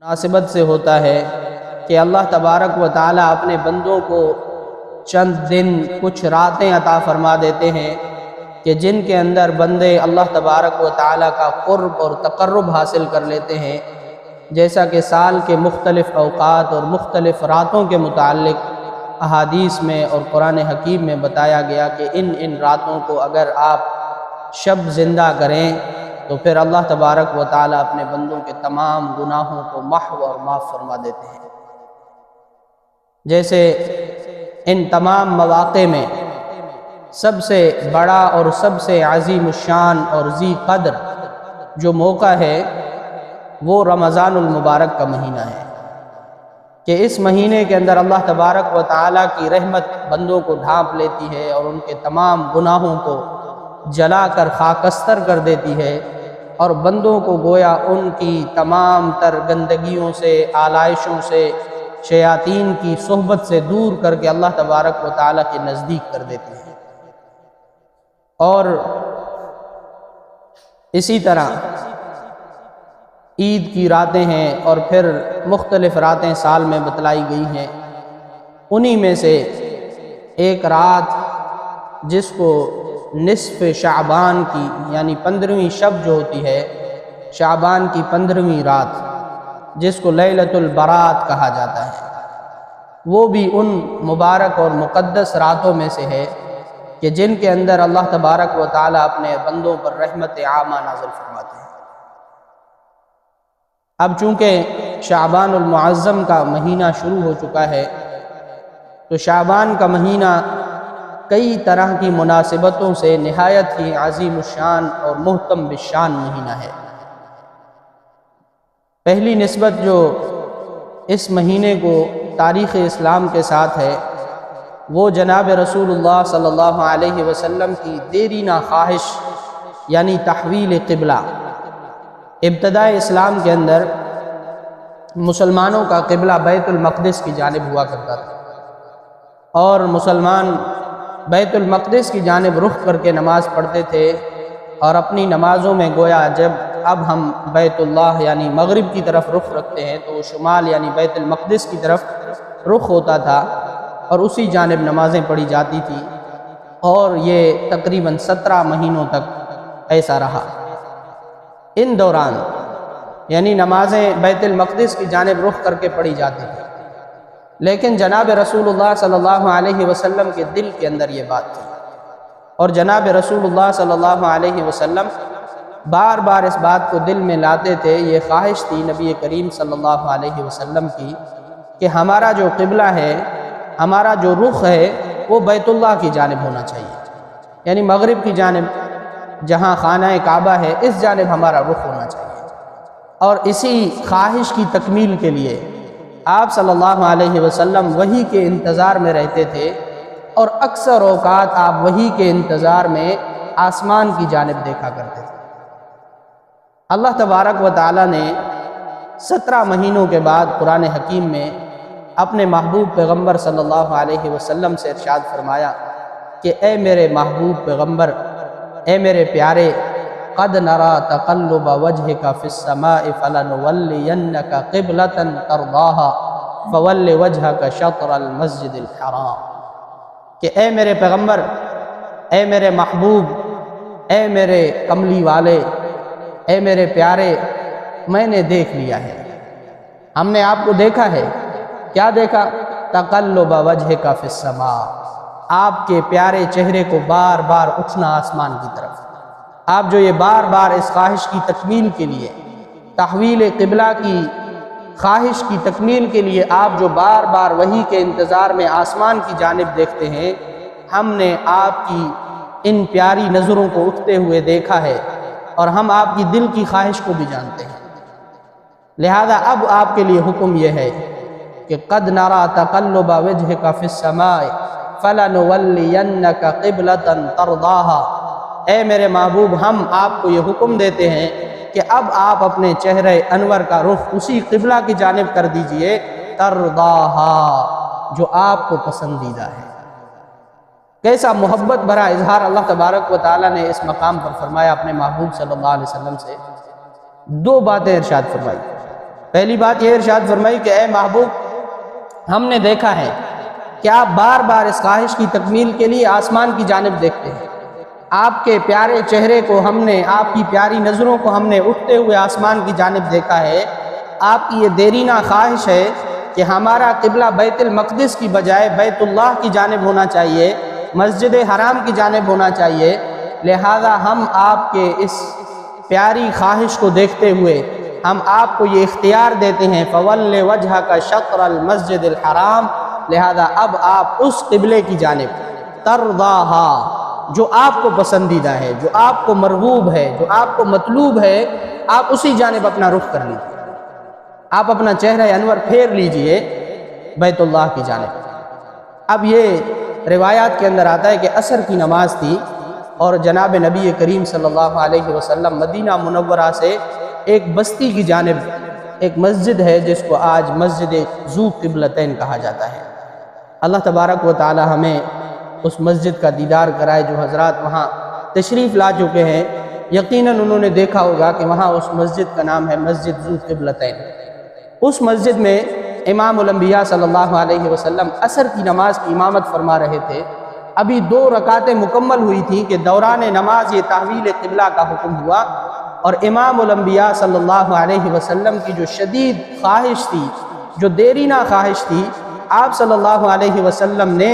مناسبت سے ہوتا ہے کہ اللہ تبارک و تعالیٰ اپنے بندوں کو چند دن کچھ راتیں عطا فرما دیتے ہیں کہ جن کے اندر بندے اللہ تبارک و تعالیٰ کا قرب اور تقرب حاصل کر لیتے ہیں، جیسا کہ سال کے مختلف اوقات اور مختلف راتوں کے متعلق احادیث میں اور قرآن حکیم میں بتایا گیا کہ ان راتوں کو اگر آپ شب زندہ کریں تو پھر اللہ تبارک و تعالیٰ اپنے بندوں کے تمام گناہوں کو محو اور معاف فرما دیتے ہیں۔ جیسے ان تمام مواقع میں سب سے بڑا اور سب سے عظیم الشان اور ذی قدر جو موقع ہے وہ رمضان المبارک کا مہینہ ہے کہ اس مہینے کے اندر اللہ تبارک و تعالیٰ کی رحمت بندوں کو ڈھانپ لیتی ہے اور ان کے تمام گناہوں کو جلا کر خاکستر کر دیتی ہے، اور بندوں کو گویا ان کی تمام تر گندگیوں سے، آلائشوں سے، شیاطین کی صحبت سے دور کر کے اللہ تبارک و تعالیٰ کے نزدیک کر دیتی ہے۔ اور اسی طرح عید کی راتیں ہیں اور پھر مختلف راتیں سال میں بتلائی گئی ہیں، انہی میں سے ایک رات جس کو نصف شعبان کی یعنی 15ویں شب جو ہوتی ہے، شعبان کی 15ویں رات جس کو لیلۃ البرات کہا جاتا ہے، وہ بھی ان مبارک اور مقدس راتوں میں سے ہے کہ جن کے اندر اللہ تبارک و تعالیٰ اپنے بندوں پر رحمت عامہ نازل فرماتے ہیں۔ اب چونکہ شعبان المعظم کا مہینہ شروع ہو چکا ہے تو شعبان کا مہینہ کئی طرح کی مناسبتوں سے نہایت ہی عظیم الشان اور محتم بالشان مہینہ ہے۔ پہلی نسبت جو اس مہینے کو تاریخ اسلام کے ساتھ ہے وہ جناب رسول اللہ صلی اللہ علیہ وسلم کی دیرینہ خواہش یعنی تحویل قبلہ۔ ابتدائے اسلام کے اندر مسلمانوں کا قبلہ بیت المقدس کی جانب ہوا کرتا تھا، اور مسلمان بیت المقدس کی جانب رخ کر کے نماز پڑھتے تھے، اور اپنی نمازوں میں گویا جب اب ہم بیت اللہ یعنی مغرب کی طرف رخ رکھتے ہیں تو وہ شمال یعنی بیت المقدس کی طرف رخ ہوتا تھا اور اسی جانب نمازیں پڑھی جاتی تھی، اور یہ تقریباً 17 مہینوں تک ایسا رہا۔ ان دوران یعنی نمازیں بیت المقدس کی جانب رخ کر کے پڑھی جاتی تھی، لیکن جناب رسول اللہ صلی اللہ علیہ وسلم کے دل کے اندر یہ بات تھی، اور جناب رسول اللہ صلی اللہ علیہ وسلم بار بار اس بات کو دل میں لاتے تھے۔ یہ خواہش تھی نبی کریم صلی اللہ علیہ وسلم کی کہ ہمارا جو قبلہ ہے، ہمارا جو رخ ہے وہ بیت اللہ کی جانب ہونا چاہیے، یعنی مغرب کی جانب جہاں خانہ کعبہ ہے اس جانب ہمارا رخ ہونا چاہیے۔ اور اسی خواہش کی تکمیل کے لیے آپ صلی اللہ علیہ وسلم وحی کے انتظار میں رہتے تھے، اور اکثر اوقات آپ وحی کے انتظار میں آسمان کی جانب دیکھا کرتے تھے۔ اللہ تبارک و تعالیٰ نے 17 مہینوں کے بعد قرآن حکیم میں اپنے محبوب پیغمبر صلی اللہ علیہ وسلم سے ارشاد فرمایا کہ اے میرے محبوب پیغمبر، اے میرے پیارے، قد نرى تقلب وجهك في السماء فلنولينك قبلة ترضاها فول وجهك شطر المسجد الحرام، کہ اے میرے پیغمبر، اے میرے محبوب، اے میرے کملی والے، اے میرے پیارے، میں نے دیکھ لیا ہے، ہم نے آپ کو دیکھا ہے۔ کیا دیکھا؟ تقلب وجهك في السماء، آپ کے پیارے چہرے کو بار بار اٹھنا آسمان کی طرف۔ آپ جو یہ بار بار اس خواہش کی تکمیل کے لیے، تحویل قبلہ کی خواہش کی تکمیل کے لیے آپ جو بار بار وحی کے انتظار میں آسمان کی جانب دیکھتے ہیں، ہم نے آپ کی ان پیاری نظروں کو اٹھتے ہوئے دیکھا ہے، اور ہم آپ کی دل کی خواہش کو بھی جانتے ہیں۔ لہذا اب آپ کے لیے حکم یہ ہے کہ قد نرى تقلب وجهك في السماء فلنولينك قبلة ترضاها، اے میرے محبوب، ہم آپ کو یہ حکم دیتے ہیں کہ اب آپ اپنے چہرہ انور کا رخ اسی قبلہ کی جانب کر دیجئے، ترضاها، جو آپ کو پسندیدہ ہے۔ کیسا محبت بھرا اظہار اللہ تبارک و تعالیٰ نے اس مقام پر فرمایا اپنے محبوب صلی اللہ علیہ وسلم سے۔ 2 باتیں ارشاد فرمائی۔ پہلی بات یہ ارشاد فرمائی کہ اے محبوب، ہم نے دیکھا ہے کہ آپ بار بار اس خواہش کی تکمیل کے لیے آسمان کی جانب دیکھتے ہیں۔ آپ کے پیارے چہرے کو ہم نے، آپ کی پیاری نظروں کو ہم نے اٹھتے ہوئے آسمان کی جانب دیکھا ہے۔ آپ کی یہ دیرینہ خواہش ہے کہ ہمارا قبلہ بیت المقدس کی بجائے بیت اللہ کی جانب ہونا چاہیے، مسجد حرام کی جانب ہونا چاہیے، لہذا ہم آپ کے اس پیاری خواہش کو دیکھتے ہوئے ہم آپ کو یہ اختیار دیتے ہیں فَوَلِّ وَجْهَكَ شَطْرَ الْمَسْجِدِ الْحَرَامِ، لہذا اب آپ اس قبلے کی جانب ترضاها، جو آپ کو پسندیدہ ہے، جو آپ کو مرغوب ہے، جو آپ کو مطلوب ہے، آپ اسی جانب اپنا رخ کر لیجیے، آپ اپنا چہرہ انور پھیر لیجئے بیت اللہ کی جانب۔ اب یہ روایات کے اندر آتا ہے کہ عصر کی نماز تھی اور جناب نبی کریم صلی اللہ علیہ وسلم مدینہ منورہ سے ایک بستی کی جانب ایک مسجد ہے جس کو آج مسجد ذو قبلتین کہا جاتا ہے۔ اللہ تبارک و تعالی ہمیں اس مسجد کا دیدار کرائے۔ جو حضرات وہاں تشریف لا چکے ہیں یقیناً انہوں نے دیکھا ہوگا کہ وہاں اس مسجد کا نام ہے مسجد ذو قبلتین۔ اس مسجد میں امام الانبیاء صلی اللہ علیہ وسلم عصر کی نماز کی امامت فرما رہے تھے۔ ابھی 2 رکعتیں مکمل ہوئی تھیں کہ دوران نماز یہ تحویل قبلہ کا حکم ہوا، اور امام الانبیاء صلی اللہ علیہ وسلم کی جو شدید خواہش تھی، جو دیرینہ خواہش تھی، آپ صلی اللہ علیہ وسلم نے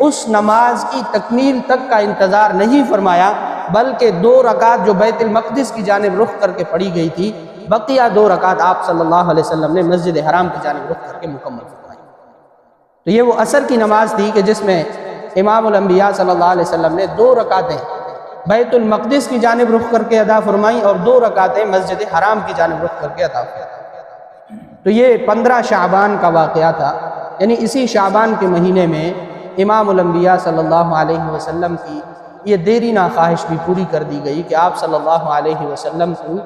اس نماز کی تکمیل تک کا انتظار نہیں فرمایا، بلکہ 2 رکعت جو بیت المقدس کی جانب رخ کر کے پڑھی گئی تھی، بقیہ 2 رکعت آپ صلی اللہ علیہ وسلم نے مسجد حرام کی جانب رخ کر کے مکمل فرمائی۔ تو یہ وہ عصر کی نماز تھی کہ جس میں امام الانبیاء صلی اللہ علیہ وسلم نے 2 رکعتیں بیت المقدس کی جانب رخ کر کے ادا فرمائیں اور 2 رکعتیں مسجد حرام کی جانب رخ کر کے ادا فرمائیں۔ تو یہ 15 شعبان کا واقعہ تھا، یعنی اسی شعبان کے مہینے میں امام الانبیاء صلی اللہ علیہ وسلم کی یہ دیرینہ خواہش بھی پوری کر دی گئی کہ آپ صلی اللہ علیہ وسلم کو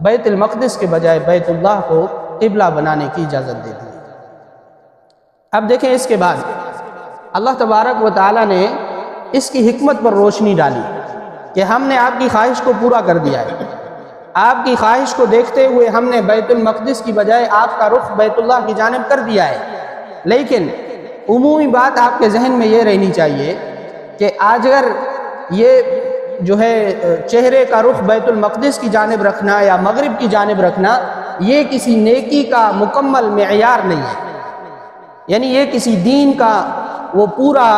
بیت المقدس کے بجائے بیت اللہ کو قبلہ بنانے کی اجازت دے دی۔ اب دیکھیں اس کے بعد اللہ تبارک و تعالیٰ نے اس کی حکمت پر روشنی ڈالی کہ ہم نے آپ کی خواہش کو پورا کر دیا ہے۔ آپ کی خواہش کو دیکھتے ہوئے ہم نے بیت المقدس کی بجائے آپ کا رخ بیت اللہ کی جانب کر دیا ہے، لیکن عمومی بات آپ کے ذہن میں یہ رہنی چاہیے کہ آج اگر یہ جو ہے چہرے کا رخ بیت المقدس کی جانب رکھنا یا مغرب کی جانب رکھنا، یہ کسی نیکی کا مکمل معیار نہیں ہے، یعنی یہ کسی دین کا وہ پورا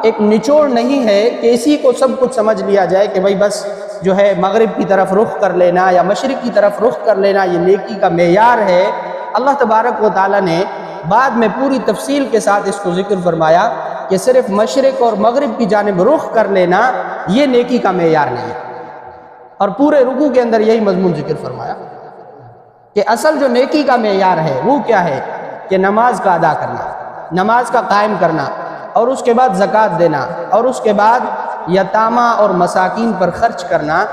ایک نچوڑ نہیں ہے کہ اسی کو سب کچھ سمجھ لیا جائے کہ بھائی بس جو ہے مغرب کی طرف رخ کر لینا یا مشرق کی طرف رخ کر لینا یہ نیکی کا معیار ہے۔ اللہ تبارک و تعالیٰ نے بعد میں پوری تفصیل کے ساتھ اس کو ذکر فرمایا کہ صرف مشرق اور مغرب کی جانب رخ کر لینا یہ نیکی کا معیار نہیں ہے، اور پورے رکوع کے اندر یہی مضمون ذکر فرمایا کہ اصل جو نیکی کا معیار ہے وہ کیا ہے کہ نماز کا ادا کرنا، نماز کا قائم کرنا، اور اس کے بعد زکوٰۃ دینا، اور اس کے بعد یتامہ اور مساکین پر خرچ کرنا،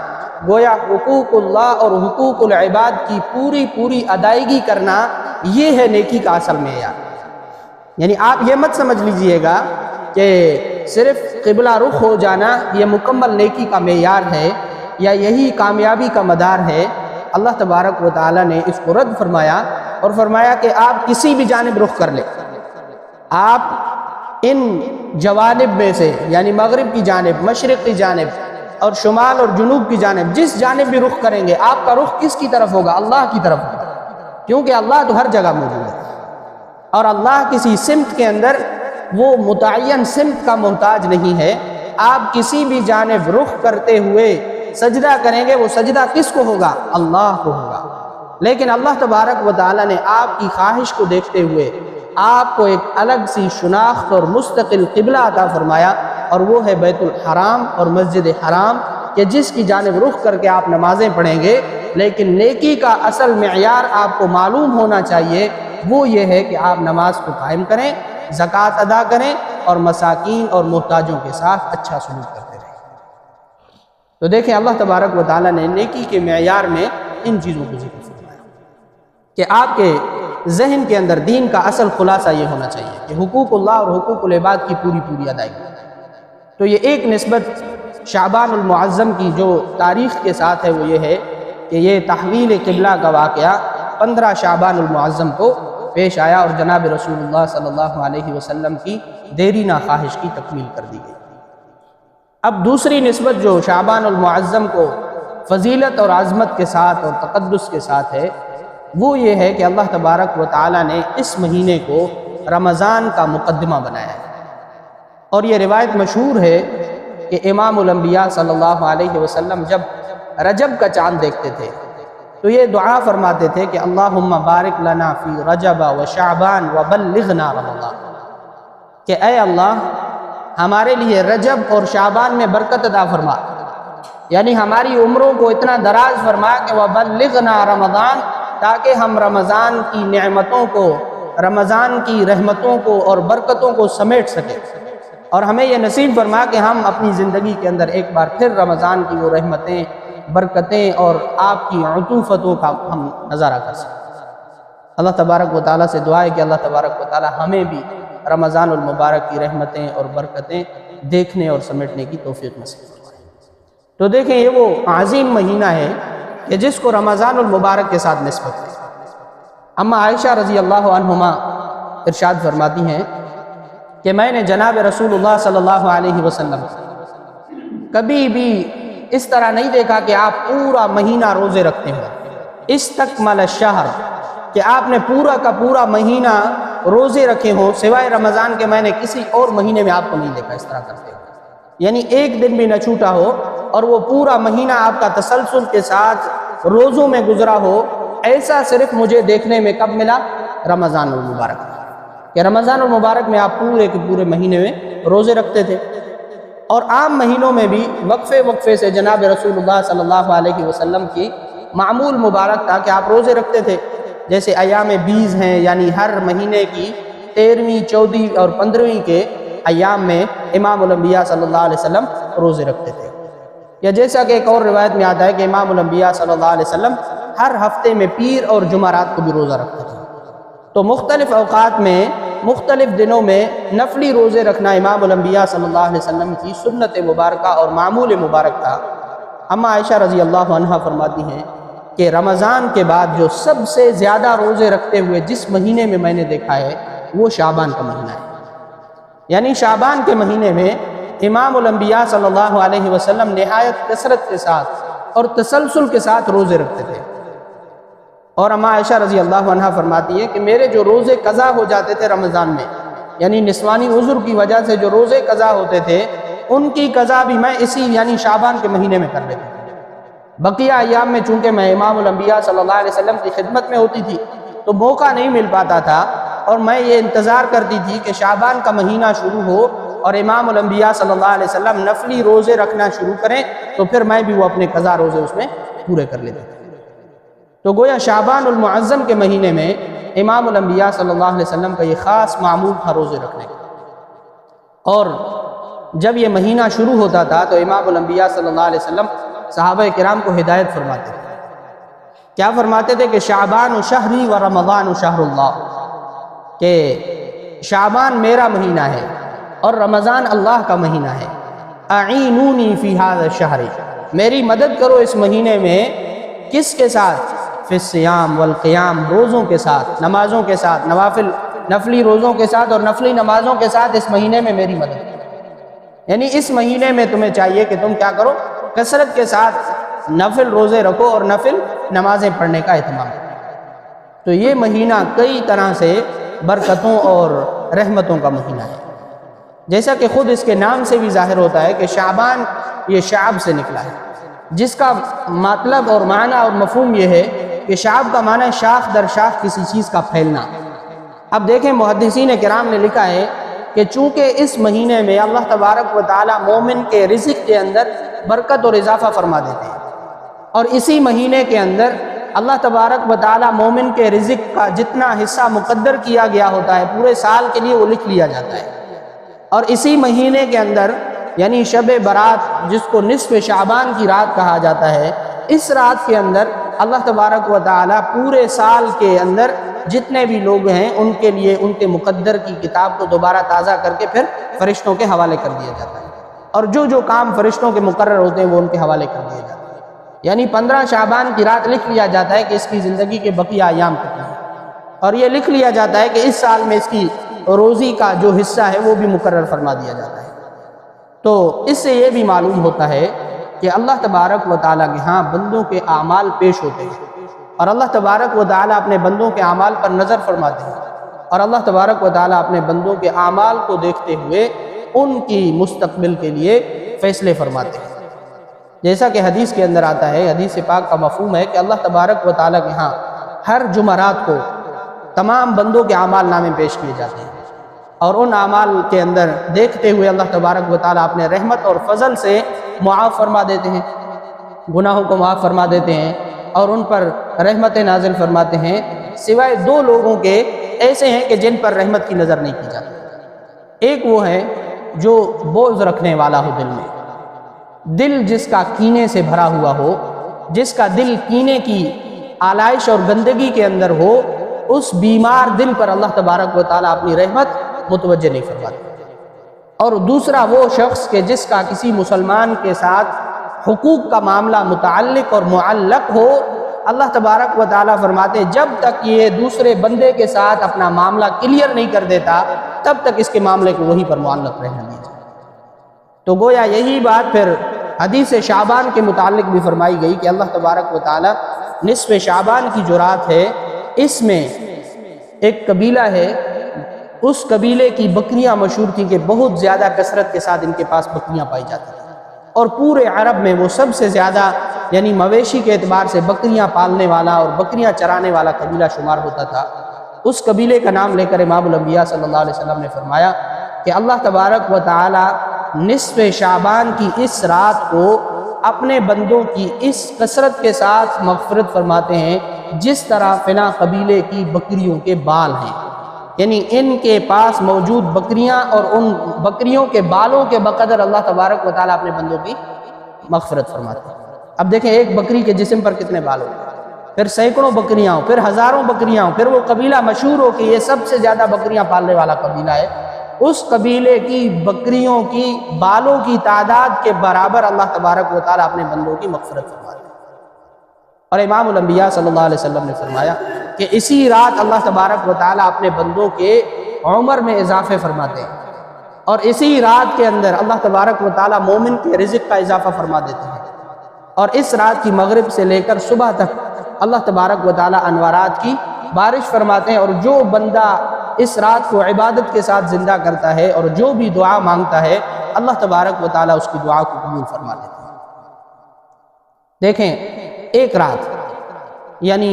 گویا حقوق اللہ اور حقوق العباد کی پوری ادائیگی کرنا، یہ ہے نیکی کا اصل معیار۔ یعنی آپ یہ مت سمجھ لیجئے گا کہ صرف قبلہ رخ ہو جانا یہ مکمل نیکی کا معیار ہے یا یہی کامیابی کا مدار ہے۔ اللہ تبارک و تعالیٰ نے اس کو رد فرمایا اور فرمایا کہ آپ کسی بھی جانب رخ کر لیں، آپ ان جوانب میں سے یعنی مغرب کی جانب، مشرق کی جانب اور شمال اور جنوب کی جانب جس جانب بھی رخ کریں گے آپ کا رخ کس کی طرف ہوگا؟ اللہ کی طرف ہوگا، کیونکہ اللہ تو ہر جگہ موجود ہے، اور اللہ کسی سمت کے اندر وہ متعین سمت کا محتاج نہیں ہے۔ آپ کسی بھی جانب رخ کرتے ہوئے سجدہ کریں گے، وہ سجدہ کس کو ہوگا؟ اللہ کو ہوگا۔ لیکن اللہ تبارک و تعالیٰ نے آپ کی خواہش کو دیکھتے ہوئے آپ کو ایک الگ سی شناخت اور مستقل قبلہ عطا فرمایا، اور وہ ہے بیت الحرام اور مسجد حرام، کہ جس کی جانب رخ کر کے آپ نمازیں پڑھیں گے۔ لیکن نیکی کا اصل معیار آپ کو معلوم ہونا چاہیے، وہ یہ ہے کہ آپ نماز کو قائم کریں، زکوٰۃ ادا کریں اور مساکین اور محتاجوں کے ساتھ اچھا سلوک کرتے رہیں۔ تو دیکھیں اللہ تبارک و تعالیٰ نے نیکی کے معیار میں ان چیزوں کو ذکر فرمایا کہ آپ کے ذہن کے اندر دین کا اصل خلاصہ یہ ہونا چاہیے کہ حقوق اللہ اور حقوق العباد کی پوری ادائیگی۔ تو یہ ایک نسبت شعبان المعظم کی جو تاریخ کے ساتھ ہے وہ یہ ہے کہ یہ تحویل قبلہ کا واقعہ 15 شعبان المعظم کو پیش آیا اور جناب رسول اللہ صلی اللہ علیہ وسلم کی دیرینہ خواہش کی تکمیل کر دی گئی۔ اب دوسری نسبت جو شعبان المعظم کو فضیلت اور عظمت کے ساتھ اور تقدس کے ساتھ ہے، وہ یہ ہے کہ اللہ تبارک و تعالیٰ نے اس مہینے کو رمضان کا مقدمہ بنایا ہے۔ اور یہ روایت مشہور ہے کہ امام الانبیاء صلی اللہ علیہ وسلم جب رجب کا چاند دیکھتے تھے تو یہ دعا فرماتے تھے کہ اللہم بارک لنا فی رجب و شعبان و بلغنا رمضان، کہ اے اللہ ہمارے لیے رجب اور شعبان میں برکت عطا فرما، یعنی ہماری عمروں کو اتنا دراز فرما کہ وبلغنا رمضان، تاکہ ہم رمضان کی نعمتوں کو، رمضان کی رحمتوں کو اور برکتوں کو سمیٹ سکیں، اور ہمیں یہ نصیب فرما کہ ہم اپنی زندگی کے اندر ایک بار پھر رمضان کی وہ رحمتیں، برکتیں اور آپ کی عطوفتوں کا ہم نظارہ کر سکیں۔ اللہ تبارک و تعالیٰ سے دعا ہے کہ اللہ تبارک و تعالیٰ ہمیں بھی رمضان المبارک کی رحمتیں اور برکتیں دیکھنے اور سمیٹنے کی توفیق نصیب فرمائے۔ تو دیکھیں یہ وہ عظیم مہینہ ہے کہ جس کو رمضان المبارک کے ساتھ نسبت ہے۔ اما عائشہ رضی اللہ عنہما ارشاد فرماتی ہیں کہ میں نے جناب رسول اللہ صلی اللہ علیہ وسلم کبھی بھی اس طرح نہیں دیکھا کہ آپ پورا مہینہ روزے رکھتے ہوں، استکمل الشہر، کہ آپ نے پورا کا پورا مہینہ روزے رکھے ہوں، سوائے رمضان کے میں نے کسی اور مہینے میں آپ کو نہیں دیکھا اس طرح کرتے ہوئے، یعنی ایک دن بھی نہ چھوٹا ہو اور وہ پورا مہینہ آپ کا تسلسل کے ساتھ روزوں میں گزرا ہو۔ ایسا صرف مجھے دیکھنے میں کب ملا؟ رمضان المبارک، کہ رمضان المبارک میں آپ پورے کے پورے مہینے میں روزے رکھتے تھے۔ اور عام مہینوں میں بھی وقفے سے جناب رسول اللہ صلی اللہ علیہ وسلم کی معمول مبارک تھا کہ آپ روزے رکھتے تھے، جیسے ایام بیز ہیں، یعنی ہر مہینے کی 13ویں، 14ویں اور 15ویں کے ایام میں امام الانبیاء صلی اللہ علیہ وسلم روزے رکھتے تھے۔ یا جیسا کہ ایک اور روایت میں آتا ہے کہ امام الانبیاء صلی اللہ علیہ وسلم ہر ہفتے میں پیر اور جمعرات کو بھی روزہ رکھتے تھے۔ تو مختلف اوقات میں، مختلف دنوں میں نفلی روزے رکھنا امام الانبیاء صلی اللہ علیہ وسلم کی سنت مبارکہ اور معمول مبارک تھا۔ اما عائشہ رضی اللہ عنہا فرماتی ہیں کہ رمضان کے بعد جو سب سے زیادہ روزے رکھتے ہوئے جس مہینے میں میں نے دیکھا ہے وہ شعبان کا مہینہ ہے، یعنی شعبان کے مہینے میں امام الانبیاء صلی اللہ علیہ وسلم نہایت کثرت کے ساتھ اور تسلسل کے ساتھ روزے رکھتے تھے۔ اور اما عائشہ رضی اللہ عنہا فرماتی ہے کہ میرے جو روزے قضا ہو جاتے تھے رمضان میں، یعنی نسوانی عذر کی وجہ سے جو روزے قضا ہوتے تھے، ان کی قضا بھی میں اسی یعنی شعبان کے مہینے میں کر لیتا تھا۔ بقیہ ایام میں چونکہ میں امام الانبیاء صلی اللہ علیہ وسلم کی خدمت میں ہوتی تھی تو موقع نہیں مل پاتا تھا، اور میں یہ انتظار کرتی تھی کہ شعبان کا مہینہ شروع ہو اور امام الانبیاء صلی اللہ علیہ وسلم نفلی روزے رکھنا شروع کریں تو پھر میں بھی وہ اپنے قضا روزے اس میں پورے کر لیتا تھا۔ تو گویا شعبان المعظم کے مہینے میں امام الانبیاء صلی اللہ علیہ وسلم کا یہ خاص معمول تھا روزے رکھنے کا۔ اور جب یہ مہینہ شروع ہوتا تھا تو امام الانبیاء صلی اللہ علیہ وسلم صحابہ کرام کو ہدایت فرماتے تھے۔ کیا فرماتے تھے کہ شعبان شہری و رمضان شہر اللہ، کہ شعبان میرا مہینہ ہے اور رمضان اللہ کا مہینہ ہے۔ اعینونی فی ھذا الشہر، میری مدد کرو اس مہینے میں، کس کے ساتھ؟ فی الصیام والقیام، روزوں کے ساتھ، نمازوں کے ساتھ، نفلی روزوں کے ساتھ اور نفلی نمازوں کے ساتھ اس مہینے میں میری مدد کرو۔ یعنی اس مہینے میں تمہیں چاہیے کہ تم کیا کرو؟ کثرت کے ساتھ نفل روزے رکھو اور نفل نمازیں پڑھنے کا اہتمام کرو۔ تو یہ مہینہ کئی طرح سے برکتوں اور رحمتوں کا مہینہ ہے، جیسا کہ خود اس کے نام سے بھی ظاہر ہوتا ہے کہ شعبان یہ شعب سے نکلا ہے، جس کا مطلب اور معنی اور مفہوم یہ ہے کہ شعب کا معنی ہے شاخ در شاخ کسی چیز کا پھیلنا۔ اب دیکھیں محدثین کرام نے لکھا ہے کہ چونکہ اس مہینے میں اللہ تبارک و تعالی مومن کے رزق کے اندر برکت اور اضافہ فرما دیتے ہیں، اور اسی مہینے کے اندر اللہ تبارک و تعالی مومن کے رزق کا جتنا حصہ مقدر کیا گیا ہوتا ہے پورے سال کے لیے وہ لکھ لیا جاتا ہے، اور اسی مہینے کے اندر یعنی شب برات جس کو نصف شعبان کی رات کہا جاتا ہے، اس رات کے اندر اللہ تبارک و تعالی پورے سال کے اندر جتنے بھی لوگ ہیں ان کے لیے ان کے مقدر کی کتاب کو دوبارہ تازہ کر کے پھر فرشتوں کے حوالے کر دیا جاتا ہے، اور جو جو کام فرشتوں کے مقرر ہوتے ہیں وہ ان کے حوالے کر دیے جاتے ہیں۔ یعنی 15 شعبان کی رات لکھ لیا جاتا ہے کہ اس کی زندگی کے بقیہ ایام کتنے ہیں، اور یہ لکھ لیا جاتا ہے کہ اس سال میں اس کی روزی کا جو حصہ ہے وہ بھی مقرر فرما دیا جاتا ہے۔ تو اس سے یہ بھی معلوم ہوتا ہے کہ اللہ تبارک و تعالیٰ کے ہاں بندوں کے اعمال پیش ہوتے ہیں، اور اللہ تبارک و تعالیٰ اپنے بندوں کے اعمال پر نظر فرماتے ہیں، اور اللہ تبارک و تعالیٰ اپنے بندوں کے اعمال کو دیکھتے ہوئے ان کی مستقبل کے لیے فیصلے فرماتے ہیں۔ جیسا کہ حدیث کے اندر آتا ہے، حدیث پاک کا مفہوم ہے کہ اللہ تبارک و تعالیٰ کے ہاں ہر جمعرات کو تمام بندوں کے اعمال نامے پیش کیے جاتے ہیں، اور ان اعمال کے اندر دیکھتے ہوئے اللہ تبارک و تعالیٰ اپنے رحمت اور فضل سے معاف فرما دیتے ہیں، گناہوں کو معاف فرما دیتے ہیں اور ان پر رحمت نازل فرماتے ہیں، سوائے 2 لوگوں کے ایسے ہیں کہ جن پر رحمت کی نظر نہیں کی جاتی۔ ایک وہ ہے جو بغض رکھنے والا ہو دل میں، دل جس کا کینے سے بھرا ہوا ہو، جس کا دل کینے کی آلائش اور گندگی کے اندر ہو، اس بیمار دل پر اللہ تبارک و تعالیٰ اپنی رحمت متوجہ نہیں فرماتے۔ اور دوسرا وہ شخص کہ جس کا کسی مسلمان کے ساتھ حقوق کا معاملہ متعلق اور معلق ہو، اللہ تبارک و تعالیٰ فرماتے ہیں جب تک یہ دوسرے بندے کے ساتھ اپنا معاملہ کلیئر نہیں کر دیتا تب تک اس کے معاملے کو وہیں پر معلق رہنے دیجیے۔ تو گویا یہی بات پھر حدیث شعبان کے متعلق بھی فرمائی گئی کہ اللہ تبارک و تعالیٰ نصف شعبان کی جو رات ہے، اس میں ایک قبیلہ ہے، اس قبیلے کی بکریاں مشہور تھیں کہ بہت زیادہ کثرت کے ساتھ ان کے پاس بکریاں پائی جاتی تھیں، اور پورے عرب میں وہ سب سے زیادہ یعنی مویشی کے اعتبار سے بکریاں پالنے والا اور بکریاں چرانے والا قبیلہ شمار ہوتا تھا۔ اس قبیلے کا نام لے کر امام الانبیاء صلی اللہ علیہ وسلم نے فرمایا کہ اللہ تبارک و تعالی نصف شعبان کی اس رات کو اپنے بندوں کی اس کثرت کے ساتھ مغفرت فرماتے ہیں جس طرح فلاں قبیلے کی بکریوں کے بال ہیں، یعنی ان کے پاس موجود بکریاں اور ان بکریوں کے بالوں کے بقدر اللہ تبارک و تعالیٰ اپنے بندوں کی مغفرت فرماتے ہیں۔ اب دیکھیں ایک بکری کے جسم پر کتنے بال ہوں، پھر سینکڑوں بکریاں ہوں، پھر ہزاروں بکریاں ہوں، پھر وہ قبیلہ مشہور ہو کہ یہ سب سے زیادہ بکریاں پالنے والا قبیلہ ہے، اس قبیلے کی بکریوں کی بالوں کی تعداد کے برابر اللہ تبارک و تعالیٰ اپنے بندوں کی مغفرت فرماتے ہیں۔ اور امام الانبیاء صلی اللہ علیہ وسلم نے فرمایا کہ اسی رات اللہ تبارک و تعالیٰ اپنے بندوں کے عمر میں اضافے فرماتے ہیں، اور اسی رات کے اندر اللہ تبارک و تعالیٰ مومن کے رزق کا اضافہ فرما دیتے ہیں، اور اس رات کی مغرب سے لے کر صبح تک اللہ تبارک و تعالیٰ انوارات کی بارش فرماتے ہیں، اور جو بندہ اس رات کو عبادت کے ساتھ زندہ کرتا ہے اور جو بھی دعا مانگتا ہے اللہ تبارک و تعالیٰ اس کی دعا کو قبول فرما دیتے ہیں۔ دیکھیں ایک رات یعنی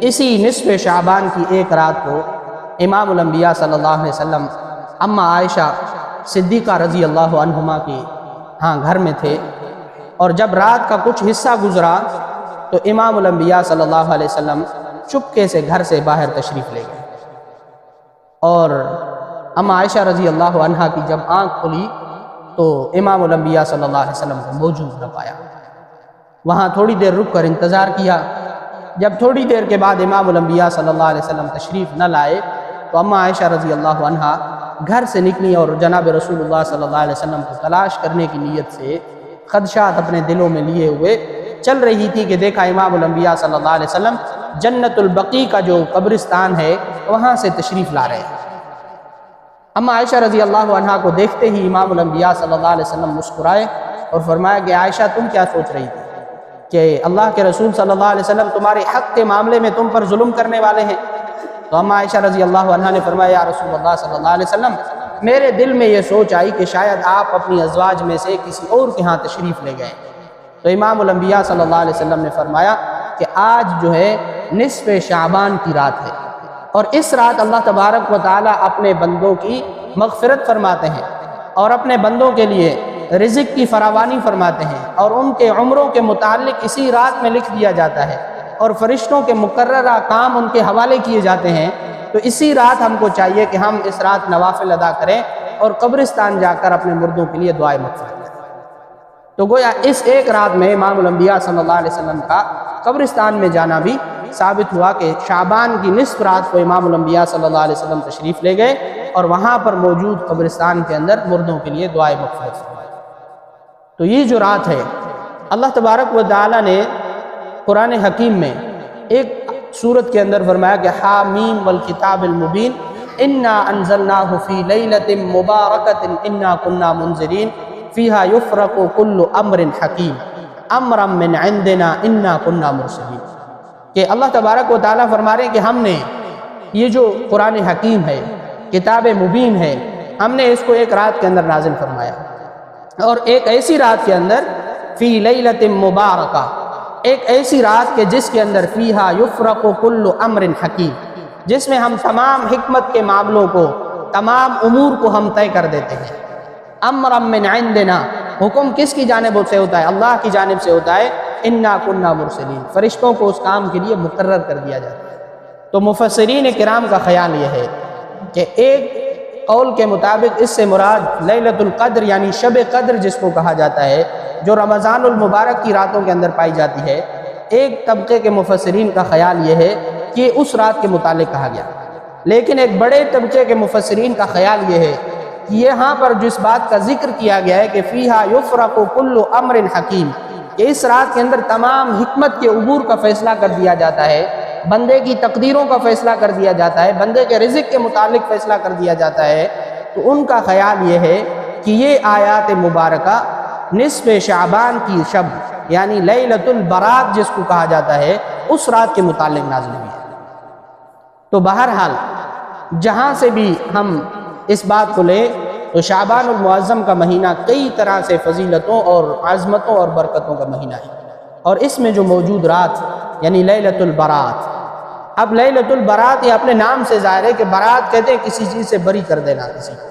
اسی نصف شعبان کی ایک رات کو امام الانبیاء صلی اللہ علیہ وسلم اماں عائشہ صدیقہ رضی اللہ عنہما کی گھر میں تھے، اور جب رات کا کچھ حصہ گزرا تو امام الانبیاء صلی اللہ علیہ وسلم چپکے سے گھر سے باہر تشریف لے گئے، اور اماں عائشہ رضی اللہ عنہا کی جب آنکھ کھلی تو امام الانبیاء صلی اللہ علیہ وسلم کو موجود نہ پایا۔ وہاں تھوڑی دیر رک کر انتظار کیا، جب تھوڑی دیر کے بعد امام الانبیاء صلی اللہ علیہ وسلم تشریف نہ لائے تو اماں عائشہ رضی اللہ عنہا گھر سے نکلی اور جناب رسول اللہ صلی اللہ علیہ وسلم کو تلاش کرنے کی نیت سے خدشات اپنے دلوں میں لیے ہوئے چل رہی تھی کہ دیکھا امام الانبیاء صلی اللہ علیہ وسلم جنت البقیع کا جو قبرستان ہے وہاں سے تشریف لا رہے ہیں۔ اماں عائشہ رضی اللہ عنہا کو دیکھتے ہی امام الانبیاء صلی اللہ علیہ وسلم مسکرائے اور فرمایا کہ عائشہ تم کیا سوچ رہی تھی کہ اللہ کے رسول صلی اللہ علیہ وسلم تمہارے حق کے معاملے میں تم پر ظلم کرنے والے ہیں؟ تو اماں عائشہ رضی اللہ عنہا نے فرمایا یا رسول اللہ صلی اللہ علیہ وسلم میرے دل میں یہ سوچ آئی کہ شاید آپ اپنی ازواج میں سے کسی اور کے ہاں تشریف لے گئے۔ تو امام الانبیاء صلی اللہ علیہ وسلم نے فرمایا کہ آج جو ہے نصف شعبان کی رات ہے، اور اس رات اللہ تبارک و تعالیٰ اپنے بندوں کی مغفرت فرماتے ہیں اور اپنے بندوں کے لیے رزق کی فراوانی فرماتے ہیں، اور ان کے عمروں کے متعلق اسی رات میں لکھ دیا جاتا ہے، اور فرشتوں کے مقررہ کام ان کے حوالے کیے جاتے ہیں۔ تو اسی رات ہم کو چاہیے کہ ہم اس رات نوافل ادا کریں اور قبرستان جا کر اپنے مردوں کے لیے دعائیں مغفرت کریں۔ تو گویا اس ایک رات میں امام الانبیاء صلی اللہ علیہ وسلم کا قبرستان میں جانا بھی ثابت ہوا کہ شعبان کی نصف رات کو امام الانبیاء صلی اللہ علیہ وسلم تشریف لے گئے اور وہاں پر موجود قبرستان کے اندر مردوں کے لیے دعائیں مغفرت فرمائی۔ تو یہ جو رات ہے اللہ تبارک و تعالیٰ نے قرآن حکیم میں ایک سورت کے اندر فرمایا کہ حامیم والکتاب المبین انا انزلناہ فی لیلۃ مبارکۃ انا کنا منذرین فیہا یفرق کل امر حکیم امرا من عندنا انا کنا مرسلین، کہ اللہ تبارک و تعالیٰ فرما رہے ہیں کہ ہم نے یہ جو قرآن حکیم ہے، کتاب مبین ہے، ہم نے اس کو ایک رات کے اندر نازل فرمایا، اور ایک ایسی رات کے اندر فی لیلۃ مبارکہ، ایک ایسی رات کہ جس کے اندر فیہا یفرق کل امر حکیم، جس میں ہم تمام حکمت کے معاملوں کو، تمام امور کو ہم طے کر دیتے ہیں۔ امرا من عندنا، حکم کس کی جانب سے ہوتا ہے؟ اللہ کی جانب سے ہوتا ہے۔ انا کنا مرسلین، فرشتوں کو اس کام کے لیے مقرر کر دیا جاتا ہے۔ تو مفسرین کرام کا خیال یہ ہے کہ ایک قول کے مطابق اس سے مراد لیلۃ القدر یعنی شب قدر جس کو کہا جاتا ہے، جو رمضان المبارک کی راتوں کے اندر پائی جاتی ہے۔ ایک طبقے کے مفسرین کا خیال یہ ہے کہ اس رات کے متعلق کہا گیا، لیکن ایک بڑے طبقے کے مفسرین کا خیال یہ ہے کہ یہاں پر جس بات کا ذکر کیا گیا ہے کہ فیہا یفرق کل امر حکیم، کہ اس رات کے اندر تمام حکمت کے امور کا فیصلہ کر دیا جاتا ہے، بندے کی تقدیروں کا فیصلہ کر دیا جاتا ہے، بندے کے رزق کے متعلق فیصلہ کر دیا جاتا ہے، تو ان کا خیال یہ ہے کہ یہ آیات مبارکہ نصف شعبان کی شب یعنی لیلۃ البرات جس کو کہا جاتا ہے، اس رات کے متعلق نازل ہوئی ہے۔ تو بہرحال جہاں سے بھی ہم اس بات کو لیں تو شعبان المعظم کا مہینہ کئی طرح سے فضیلتوں اور عظمتوں اور برکتوں کا مہینہ ہے، اور اس میں جو موجود رات یعنی لیلۃ البرات، اب لیلۃ البرات یہ اپنے نام سے ظاہر ہے کہ برات کہتے ہیں کسی چیز سے بری کر دینا، کسی کو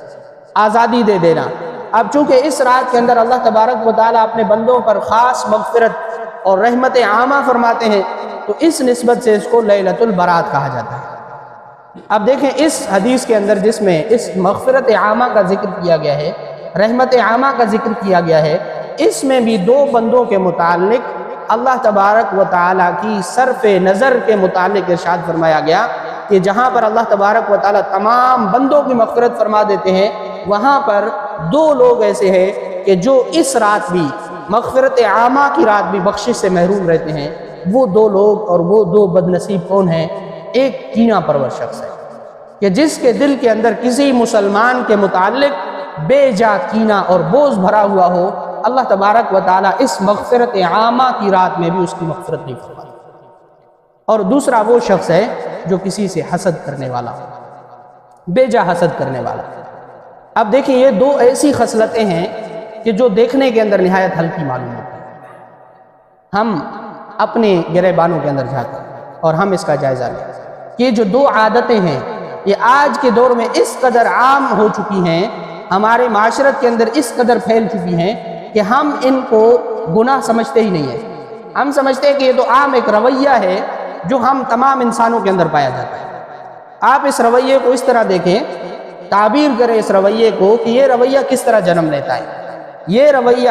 آزادی دے دینا۔ اب چونکہ اس رات کے اندر اللہ تبارک و تعالیٰ اپنے بندوں پر خاص مغفرت اور رحمت عامہ فرماتے ہیں، تو اس نسبت سے اس کو لیلۃ البرات کہا جاتا ہے۔ اب دیکھیں اس حدیث کے اندر جس میں اس مغفرت عامہ کا ذکر کیا گیا ہے، رحمت عامہ کا ذکر کیا گیا ہے، اس میں بھی دو بندوں کے متعلق اللہ تبارک و تعالیٰ کی صرف نظر کے متعلق ارشاد فرمایا گیا کہ جہاں پر اللہ تبارک و تعالیٰ تمام بندوں کی مغفرت فرما دیتے ہیں، وہاں پر دو لوگ ایسے ہیں کہ جو اس رات بھی، مغفرت عامہ کی رات بھی، بخشش سے محروم رہتے ہیں۔ وہ دو لوگ اور وہ دو بدنصیب کون ہیں؟ ایک کینہ پرور شخص ہے کہ جس کے دل کے اندر کسی مسلمان کے متعلق بے جا کینہ اور بوجھ بھرا ہوا ہو، اللہ تبارک و تعالیٰ اس مغفرت عامہ کی رات میں بھی اس کی مغفرت نہیں فرماتا۔ اور دوسرا وہ شخص ہے جو کسی سے حسد کرنے والا ہو، بے جا حسد کرنے والا۔ اب دیکھیں یہ دو ایسی خصلتیں ہیں کہ جو دیکھنے کے اندر نہایت ہلکی معلوم ہوتی ہیں۔ ہم اپنے گریبانوں کے اندر جھانکیں اور ہم اس کا جائزہ لیں کہ یہ جو دو عادتیں ہیں یہ آج کے دور میں اس قدر عام ہو چکی ہیں، ہمارے معاشرت کے اندر اس قدر پھیل چکی ہیں کہ ہم ان کو گناہ سمجھتے ہی نہیں ہیں۔ ہم سمجھتے ہیں کہ یہ تو عام ایک رویہ ہے جو ہم تمام انسانوں کے اندر پایا جاتا ہے۔ آپ اس رویے کو اس طرح دیکھیں، تعبیر کریں اس رویے کو کہ یہ رویہ کس طرح جنم لیتا ہے۔ یہ رویہ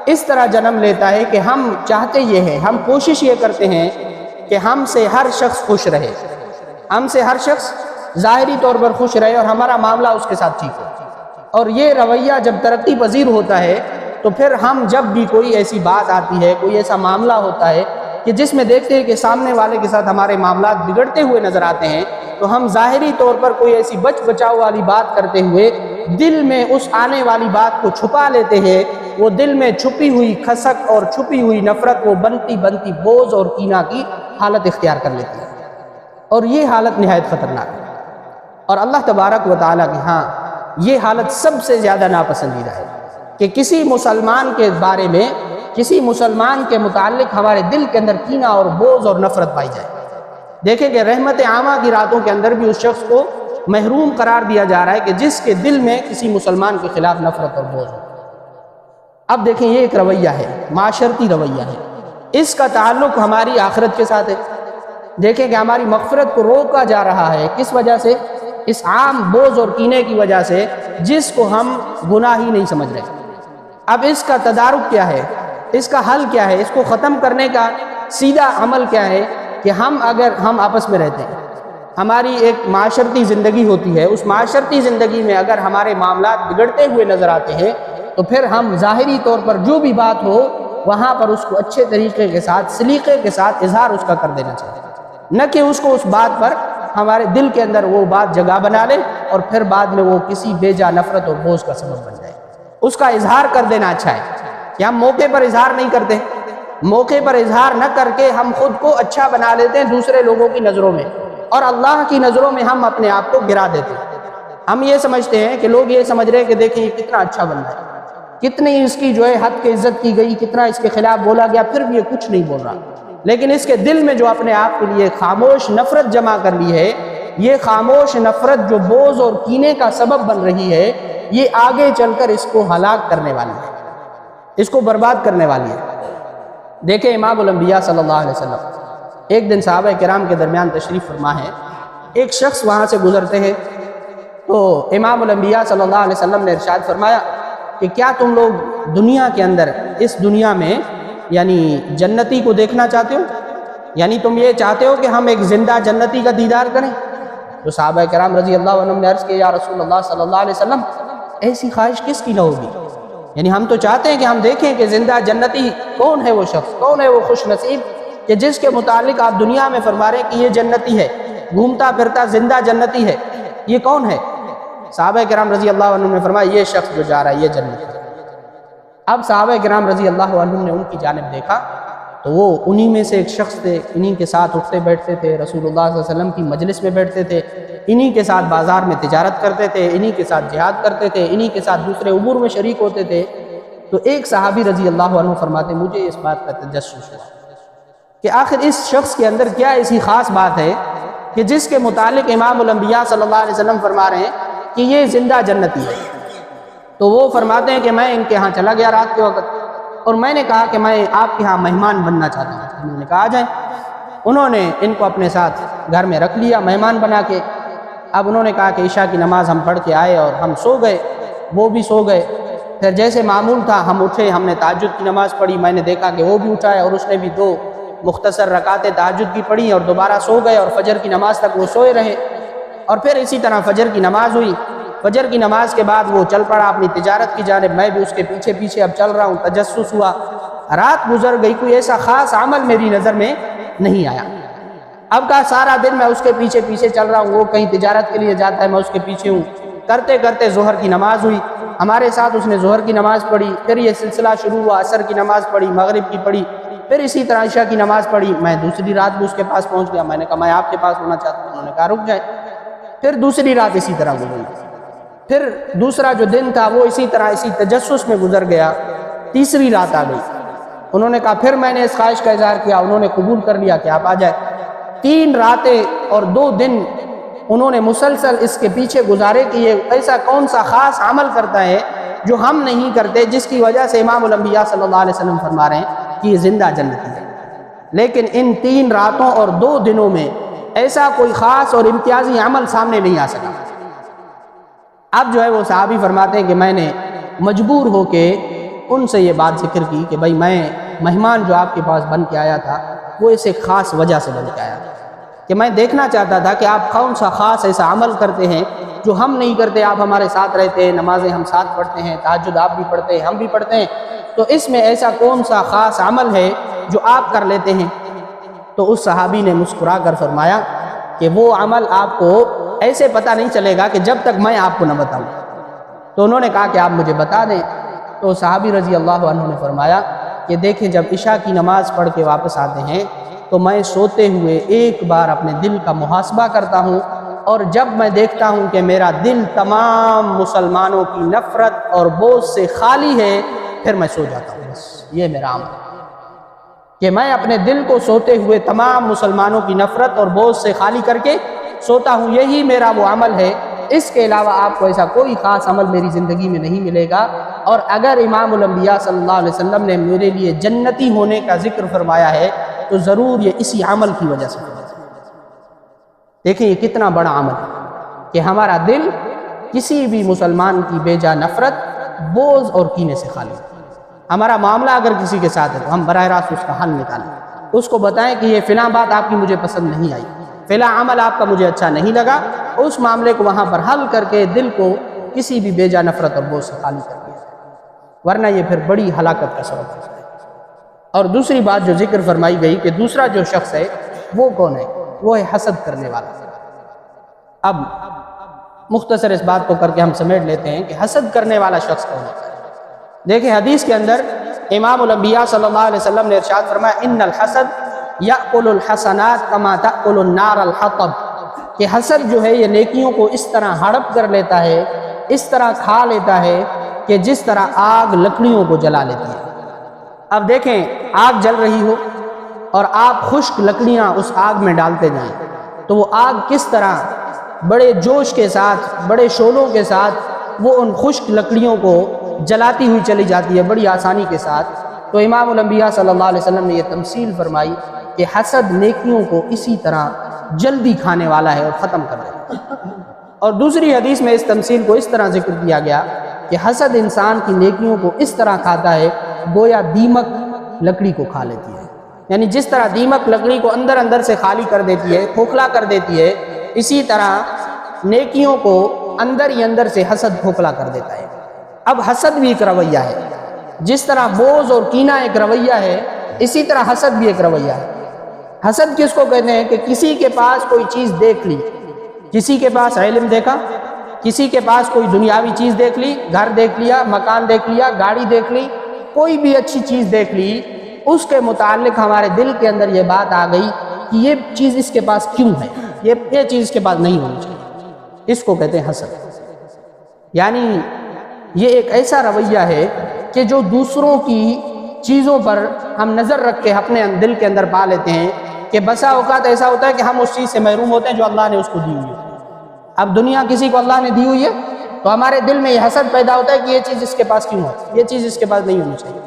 اس طرح جنم لیتا ہے کہ ہم چاہتے یہ ہیں، ہم کوشش یہ کرتے ہیں کہ ہم سے ہر شخص خوش رہے، ہم سے ہر شخص ظاہری طور پر خوش رہے اور ہمارا معاملہ اس کے ساتھ ٹھیک ہو۔ اور یہ رویہ جب ترقی پذیر ہوتا ہے تو پھر ہم جب بھی کوئی ایسی بات آتی ہے، کوئی ایسا معاملہ ہوتا ہے کہ جس میں دیکھتے ہیں کہ سامنے والے کے ساتھ ہمارے معاملات بگڑتے ہوئے نظر آتے ہیں، تو ہم ظاہری طور پر کوئی ایسی بچ بچاؤ والی بات کرتے ہوئے دل میں اس آنے والی بات کو چھپا لیتے ہیں۔ وہ دل میں چھپی ہوئی کھسک اور چھپی ہوئی نفرت وہ بنتی بنتی بوجھ اور کینہ کی حالت اختیار کر لیتی ہے، اور یہ حالت نہایت خطرناک ہے۔ اور اللہ تبارک و تعالیٰ کی ہاں یہ حالت سب سے زیادہ ناپسندیدہ ہے کہ کسی مسلمان کے بارے میں، کسی مسلمان کے متعلق ہمارے دل کے اندر کینہ اور بوجھ اور نفرت پائی جائے۔ دیکھیں کہ رحمت عامہ کی راتوں کے اندر بھی اس شخص کو محروم قرار دیا جا رہا ہے کہ جس کے دل میں کسی مسلمان کے خلاف نفرت اور بوجھ ہو۔ اب دیکھیں یہ ایک رویہ ہے، معاشرتی رویہ ہے، اس کا تعلق ہماری آخرت کے ساتھ ہے۔ دیکھیں کہ ہماری مغفرت کو روکا جا رہا ہے، کس وجہ سے؟ اس عام بوجھ اور کینے کی وجہ سے جس کو ہم گناہ ہی نہیں سمجھ رہے۔ اب اس کا تدارک کیا ہے؟ اس کا حل کیا ہے؟ اس کو ختم کرنے کا سیدھا عمل کیا ہے کہ اگر ہم آپس میں رہتے ہیں، ہماری ایک معاشرتی زندگی ہوتی ہے، اس معاشرتی زندگی میں اگر ہمارے معاملات بگڑتے ہوئے نظر آتے ہیں تو پھر ہم ظاہری طور پر جو بھی بات ہو وہاں پر اس کو اچھے طریقے کے ساتھ سلیقے کے ساتھ اظہار اس کا کر دینا چاہیے، نہ کہ اس کو اس بات پر ہمارے دل کے اندر وہ بات جگہ بنا لے اور پھر بعد میں وہ کسی بے جا نفرت اور بغض کا سبب بن جائے۔ اس کا اظہار کر دینا اچھا ہے کہ ہم موقع پر اظہار نہیں کرتے، موقع پر اظہار نہ کر کے ہم خود کو اچھا بنا لیتے ہیں دوسرے لوگوں کی نظروں میں، اور اللہ کی نظروں میں ہم اپنے آپ کو گرا دیتے ہیں۔ ہم یہ سمجھتے ہیں کہ لوگ یہ سمجھ رہے ہیں کہ دیکھیں یہ کتنا اچھا بندہ ہے، کتنی اس کی جو ہے حد کی عزت کی گئی، کتنا اس کے خلاف بولا گیا، پھر بھی یہ کچھ نہیں بول رہا، لیکن اس کے دل میں جو اپنے آپ کے لیے خاموش نفرت جمع کر لی ہے، یہ خاموش نفرت جو بغض اور کینے کا سبب بن رہی ہے، یہ آگے چل کر اس کو ہلاک کرنے والی ہے، اس کو برباد کرنے والی ہے۔ دیکھیں امام الانبیاء صلی اللہ علیہ وسلم ایک دن صحابہ کرام کے درمیان تشریف فرما ہے، ایک شخص وہاں سے گزرتے ہیں تو امام الانبیاء صلی اللہ علیہ وسلم نے ارشاد فرمایا کہ کیا تم لوگ دنیا کے اندر اس دنیا میں یعنی جنتی کو دیکھنا چاہتے ہو؟ یعنی تم یہ چاہتے ہو کہ ہم ایک زندہ جنتی کا دیدار کریں؟ تو صحابہ کرام رضی اللہ عنہم نے عرض کیا یا رسول اللہ صلی اللہ علیہ وسلم ایسی خواہش کس کی نہ ہوگی، یعنی ہم تو چاہتے ہیں کہ ہم دیکھیں کہ زندہ جنتی کون ہے، وہ شخص کون ہے، وہ خوش نصیب کہ جس کے متعلق آپ دنیا میں فرما رہے ہیں کہ یہ جنتی ہے، گھومتا پھرتا زندہ جنتی ہے، یہ کون ہے؟ صحابہ کرام رضی اللہ عنہم نے فرمایا یہ شخص جو جا رہا ہے یہ جنتی ہے۔ اب صحابہ کرام رضی اللہ عنہم نے ان کی جانب دیکھا تو وہ انہی میں سے ایک شخص تھے، انہی کے ساتھ اٹھتے بیٹھتے تھے، رسول اللہ صلی اللہ علیہ وسلم کی مجلس میں بیٹھتے تھے، انہی کے ساتھ بازار میں تجارت کرتے تھے، انہی کے ساتھ جہاد کرتے تھے، انہی کے ساتھ دوسرے امور میں شریک ہوتے تھے۔ تو ایک صحابی رضی اللہ عنہ فرماتے مجھے اس بات کا تجسس ہوا کہ آخر اس شخص کے اندر کیا ایسی خاص بات ہے کہ جس کے متعلق امام الانبیاء صلی اللہ علیہ وسلم فرما رہے ہیں کہ یہ زندہ جنتی ہے۔ تو وہ فرماتے ہیں کہ میں ان کے ہاں چلا گیا رات کے وقت اور میں نے کہا کہ میں آپ کے ہاں مہمان بننا چاہتا ہوں۔ انہوں نے کہا آ جائیں۔ انہوں نے ان کو اپنے ساتھ گھر میں رکھ لیا مہمان بنا کے۔ اب انہوں نے کہا کہ عشاء کی نماز ہم پڑھ کے آئے اور ہم سو گئے، وہ بھی سو گئے۔ پھر جیسے معمول تھا ہم اٹھے، ہم نے تہجد کی نماز پڑھی، میں نے دیکھا کہ وہ بھی اٹھا ہے اور اس نے بھی 2 مختصر رکعتیں تہجد کی پڑھی اور دوبارہ سو گئے اور فجر کی نماز تک وہ سوئے رہے۔ اور پھر اسی طرح فجر کی نماز ہوئی، فجر کی نماز کے بعد وہ چل پڑا اپنی تجارت کی جانب، میں بھی اس کے پیچھے پیچھے اب چل رہا ہوں۔ تجسس ہوا، رات گزر گئی، کوئی ایسا خاص عمل میری نظر میں نہیں آیا۔ اب کا سارا دن میں اس کے پیچھے پیچھے چل رہا ہوں، وہ کہیں تجارت کے لیے جاتا ہے میں اس کے پیچھے ہوں۔ کرتے کرتے ظہر کی نماز ہوئی، ہمارے ساتھ اس نے ظہر کی نماز پڑھی، پھر یہ سلسلہ شروع ہوا، عصر کی نماز پڑھی، مغرب کی پڑھی، پھر اسی طرح عشاء کی نماز پڑھی۔ میں دوسری رات بھی اس کے پاس پہنچ گیا، میں نے کہا میں آپ کے پاس ہونا چاہتا ہوں۔ انہوں نے کہا رک جائیں۔ پھر دوسری رات اسی طرح گزری، پھر دوسرا جو دن تھا وہ اسی طرح اسی تجسس میں گزر گیا۔ تیسری رات آ گئی، انہوں نے کہا پھر میں نے اس خواہش کا اظہار کیا، انہوں نے قبول کر لیا کہ آپ آ جائیں۔ 3 راتیں اور 2 دن انہوں نے مسلسل اس کے پیچھے گزارے کہ یہ ایسا کون سا خاص عمل کرتا ہے جو ہم نہیں کرتے، جس کی وجہ سے امام الانبیاء صلی اللہ علیہ وسلم فرما رہے ہیں کہ یہ زندہ جنتی ہے۔ لیکن ان 3 راتوں اور 2 دنوں میں ایسا کوئی خاص اور امتیازی عمل سامنے نہیں آ سکا۔ اب جو ہے وہ صحابی فرماتے ہیں کہ میں نے مجبور ہو کے ان سے یہ بات ذکر کی کہ بھائی میں مہمان جو آپ کے پاس بن کے آیا تھا وہ اس ایک خاص وجہ سے بن کے آیا تھا کہ میں دیکھنا چاہتا تھا کہ آپ کون سا خاص ایسا عمل کرتے ہیں جو ہم نہیں کرتے۔ آپ ہمارے ساتھ رہتے ہیں، نمازیں ہم ساتھ پڑھتے ہیں، تہجد آپ بھی پڑھتے ہیں، ہم بھی پڑھتے ہیں، تو اس میں ایسا کون سا خاص عمل ہے جو آپ کر لیتے ہیں؟ تو اس صحابی نے مسکرا کر فرمایا کہ وہ عمل آپ کو ایسے پتہ نہیں چلے گا کہ جب تک میں آپ کو نہ بتاؤں۔ تو انہوں نے کہا کہ آپ مجھے بتا دیں۔ تو صحابی رضی اللہ عنہ نے فرمایا کہ دیکھیں جب عشاء کی نماز پڑھ کے واپس آتے ہیں تو میں سوتے ہوئے ایک بار اپنے دل کا محاسبہ کرتا ہوں، اور جب میں دیکھتا ہوں کہ میرا دل تمام مسلمانوں کی نفرت اور بغض سے خالی ہے پھر میں سو جاتا ہوں۔ بس یہ میرا عمل ہے کہ میں اپنے دل کو سوتے ہوئے تمام مسلمانوں کی نفرت اور بغض سے خالی کر کے سوتا ہوں، یہی میرا وہ عمل ہے۔ اس کے علاوہ آپ کو ایسا کوئی خاص عمل میری زندگی میں نہیں ملے گا۔ اور اگر امام الانبیاء صلی اللہ علیہ وسلم نے میرے لیے جنتی ہونے کا ذکر فرمایا ہے تو ضرور یہ اسی عمل کی وجہ سے۔ دیکھیں یہ کتنا بڑا عمل ہے کہ ہمارا دل کسی بھی مسلمان کی بے جا نفرت، بغض اور کینے سے خالی۔ ہمارا معاملہ اگر کسی کے ساتھ ہے تو ہم براہ راست اس کا حل نکالیں، اس کو بتائیں کہ یہ فلاں بات آپ کی مجھے پسند نہیں آئی، فلاں عمل آپ کا مجھے اچھا نہیں لگا، اس معاملے کو وہاں پر حل کر کے دل کو کسی بھی بے جا نفرت اور بغض سے خالی کر دیا، ورنہ یہ پھر بڑی ہلاکت کا سبب ہے۔ اور دوسری بات جو ذکر فرمائی گئی کہ دوسرا جو شخص ہے وہ کون ہے؟ وہ ہے حسد کرنے والا۔ اب مختصر اس بات کو کر کے ہم سمیٹ لیتے ہیں کہ حسد کرنے والا شخص کون ہے۔ دیکھیں حدیث کے اندر امام الانبیاء صلی اللہ علیہ وسلم نے ارشاد فرمایا ان الحسد یأکل الحسنات کما تأکل النار الحطب، کہ حسد جو ہے یہ نیکیوں کو اس طرح ہڑپ کر لیتا ہے، اس طرح کھا لیتا ہے کہ جس طرح آگ لکڑیوں کو جلا لیتی ہے۔ اب دیکھیں آگ جل رہی ہو اور آپ خشک لکڑیاں اس آگ میں ڈالتے جائیں تو وہ آگ کس طرح بڑے جوش کے ساتھ، بڑے شعلوں کے ساتھ وہ ان خشک لکڑیوں کو جلاتی ہوئی چلی جاتی ہے بڑی آسانی کے ساتھ۔ تو امام الانبیاء صلی اللہ علیہ وسلم نے یہ تمثیل فرمائی کہ حسد نیکیوں کو اسی طرح جلدی کھانے والا ہے اور ختم کر دیتا ہے۔ اور دوسری حدیث میں اس تمثیل کو اس طرح ذکر کیا گیا کہ حسد انسان کی نیکیوں کو اس طرح کھاتا ہے گویا دیمک لکڑی کو کھا لیتی ہے، یعنی جس طرح دیمک لکڑی کو اندر اندر سے خالی کر دیتی ہے، کھوکھلا کر دیتی ہے، اسی طرح نیکیوں کو اندر ہی اندر سے حسد کھوکھلا کر دیتا ہے۔ اب حسد بھی ایک رویہ ہے، جس طرح بغض اور کینہ ایک رویہ ہے، اسی طرح حسد بھی ایک رویہ ہے۔ حسد کس کو کہتے ہیں کہ کسی کے پاس کوئی چیز دیکھ لی، کسی کے پاس علم دیکھا، کسی کے پاس کوئی دنیاوی چیز دیکھ لی، گھر دیکھ لیا، مکان دیکھ لیا، گاڑی دیکھ لی، کوئی بھی اچھی چیز دیکھ لی، اس کے متعلق ہمارے دل کے اندر یہ بات آ گئی کہ یہ چیز اس کے پاس کیوں ہے، یہ چیز اس کے پاس نہیں ہونی چاہیے، اس کو کہتے ہیں حسد۔ یعنی یہ ایک ایسا رویہ ہے کہ جو دوسروں کی چیزوں پر ہم نظر رکھ کے اپنے دل کے اندر پا لیتے ہیں کہ بسا اوقات ایسا ہوتا ہے کہ ہم اس چیز سے محروم ہوتے ہیں جو اللہ نے اس کو دی ہوئی ہے۔ اب دنیا کسی کو اللہ نے دی ہوئی ہے تو ہمارے دل میں یہ حسد پیدا ہوتا ہے کہ یہ چیز اس کے پاس کیوں ہے، یہ چیز اس کے پاس نہیں ہونی چاہیے،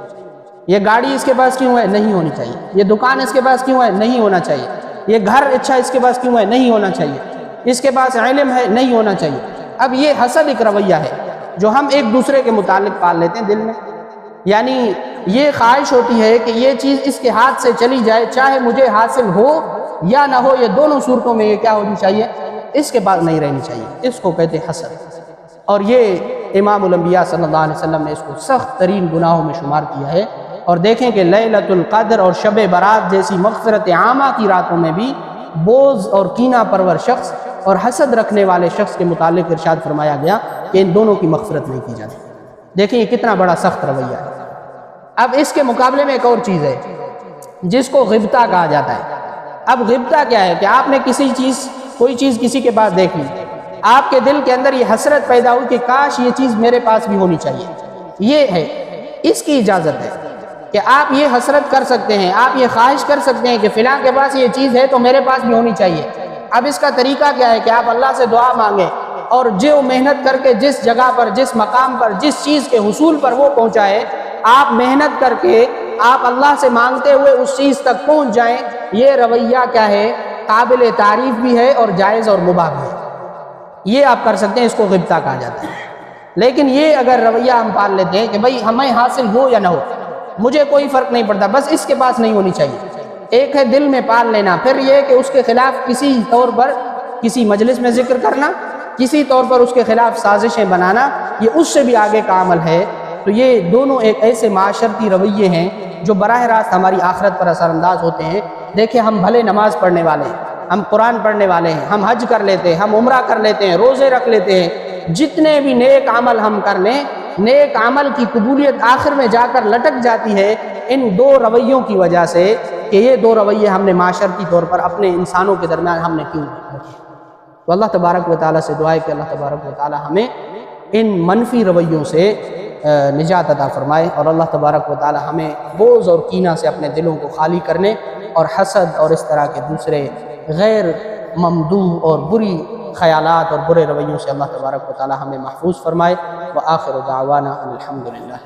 یہ گاڑی اس کے پاس کیوں ہے، نہیں ہونی چاہیے، یہ دکان اس کے پاس کیوں ہے، نہیں ہونا چاہیے، یہ گھر اچھا اس کے پاس کیوں ہے، نہیں ہونا چاہیے، اس کے پاس علم ہے، نہیں ہونا چاہیے۔ اب یہ حسد ایک رویہ ہے جو ہم ایک دوسرے کے متعلق پال لیتے ہیں دل میں، یعنی یہ خواہش ہوتی ہے کہ یہ چیز اس کے ہاتھ سے چلی جائے، چاہے مجھے حاصل ہو یا نہ ہو، یہ دونوں صورتوں میں یہ کیا ہونی چاہیے، اس کے پاس نہیں رہنی چاہیے، اس کو کہتے ہیں حسد۔ اور یہ امام الانبیاء صلی اللہ علیہ وسلم نے اس کو سخت ترین گناہوں میں شمار کیا ہے۔ اور دیکھیں کہ لیلۃ القدر اور شب برات جیسی مغفرت عامہ کی راتوں میں بھی بغض اور کینہ پرور شخص اور حسد رکھنے والے شخص کے متعلق ارشاد فرمایا گیا کہ ان دونوں کی مغفرت نہیں کی جاتی۔ دیکھیں یہ کتنا بڑا سخت رویہ ہے۔ اب اس کے مقابلے میں ایک اور چیز ہے جس کو غبطہ کہا جاتا ہے۔ اب غبطہ کیا ہے کہ آپ نے کوئی چیز کسی کے پاس دیکھ لی، آپ کے دل کے اندر یہ حسرت پیدا ہوئی کہ کاش یہ چیز میرے پاس بھی ہونی چاہیے۔ یہ ہے، اس کی اجازت ہے کہ آپ یہ حسرت کر سکتے ہیں، آپ یہ خواہش کر سکتے ہیں کہ فلاں کے پاس یہ چیز ہے تو میرے پاس بھی ہونی چاہیے۔ اب اس کا طریقہ کیا ہے کہ آپ اللہ سے دعا مانگیں اور جو محنت کر کے جس جگہ پر، جس مقام پر، جس چیز کے حصول پر وہ پہنچائے، آپ محنت کر کے آپ اللہ سے مانگتے ہوئے اس چیز تک پہنچ جائیں۔ یہ رویہ کیا ہے، قابل تعریف بھی ہے اور جائز اور مباح بھی ہے، یہ آپ کر سکتے ہیں، اس کو غبطہ کہا جاتا ہے۔ لیکن یہ اگر رویہ ہم پال لیتے ہیں کہ بھائی ہمیں حاصل ہو یا نہ ہو، مجھے کوئی فرق نہیں پڑتا، بس اس کے پاس نہیں ہونی چاہیے، ایک ہے دل میں پال لینا، پھر یہ کہ اس کے خلاف کسی طور پر کسی مجلس میں ذکر کرنا، کسی طور پر اس کے خلاف سازشیں بنانا، یہ اس سے بھی آگے کا عمل ہے۔ تو یہ دونوں ایک ایسے معاشرتی رویے ہیں جو براہ راست ہماری آخرت پر اثر انداز ہوتے ہیں۔ دیکھیں ہم بھلے نماز پڑھنے والے ہیں، ہم قرآن پڑھنے والے ہیں، ہم حج کر لیتے ہیں، ہم عمرہ کر لیتے ہیں، روزے رکھ لیتے ہیں، جتنے بھی نیک عمل ہم کر لیں، نیک عمل کی قبولیت آخر میں جا کر لٹک جاتی ہے ان دو رویوں کی وجہ سے کہ یہ دو رویے ہم نے معاشرتی طور پر اپنے انسانوں کے درمیان ہم نے کیوں رکھے۔ تو اللہ تبارک و تعالیٰ سے دعا ہے کہ اللہ تبارک و تعالیٰ ہمیں ان منفی رویوں سے نجات عطا فرمائے، اور اللہ تبارک و تعالیٰ ہمیں بغض اور کینہ سے اپنے دلوں کو خالی کرنے اور حسد اور اس طرح کے دوسرے غیر ممدوح اور بری خیالات اور برے رویوں سے اللہ تبارک و تعالیٰ ہمیں محفوظ فرمائے۔ وآخر دعوانا الحمدللہ۔